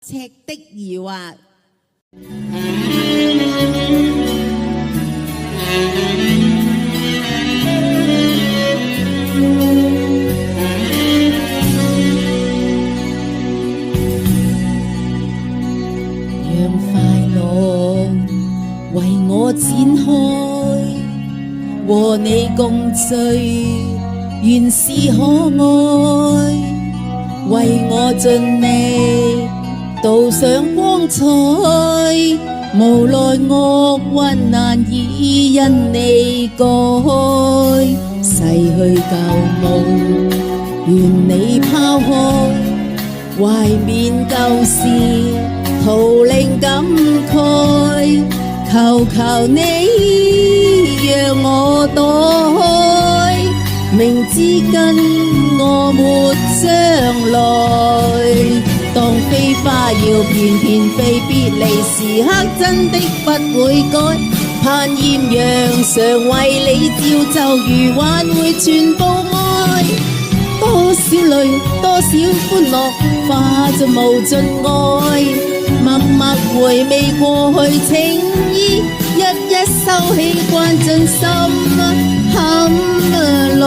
赤的疑惑。讓快樂為我展開，和你共聚，原是可愛，為我盡力導上光彩，無奈惡運難以因你改，逝去舊夢願你拋開，懷緬舊事徒令感慨，求求你讓我躲開，明知跟我沒將來，當飛花要片片飛，別離時刻真的不會改，盼豔陽常為你照就如挽回全部愛，多少淚多少歡樂化作無盡愛，默默回味過去情意，一一收起慣盡心坎來。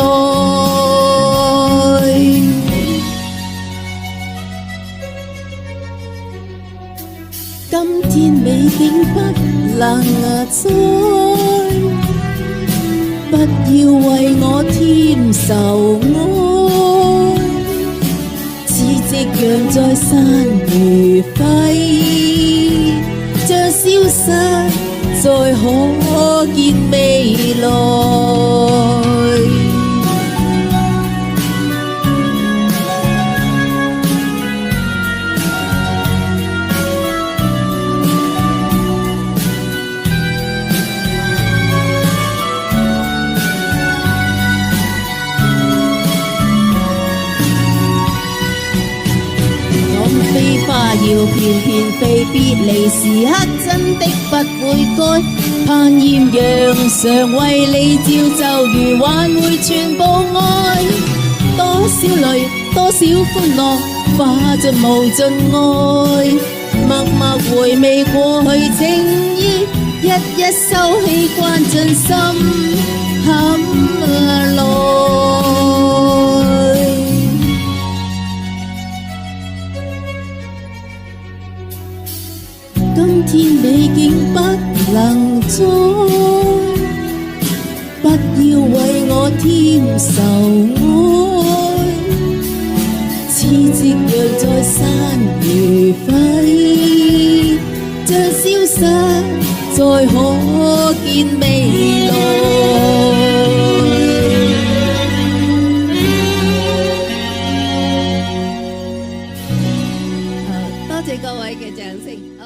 今天美景不能再，不要為我添愁哀，似夕陽在散如揮，將消失再可見未來。飛花要片片飛，別離時刻真的不會改，盼豔陽常為你照就如挽回全部愛，多少淚多少歡樂化作無盡愛，默默回味過去情意，一一收起慣盡心坎來。今天美景不能再，不要為我添愁哀，似夕陽在散如揮，將消失再可見未來。多謝各位嘅掌聲。好。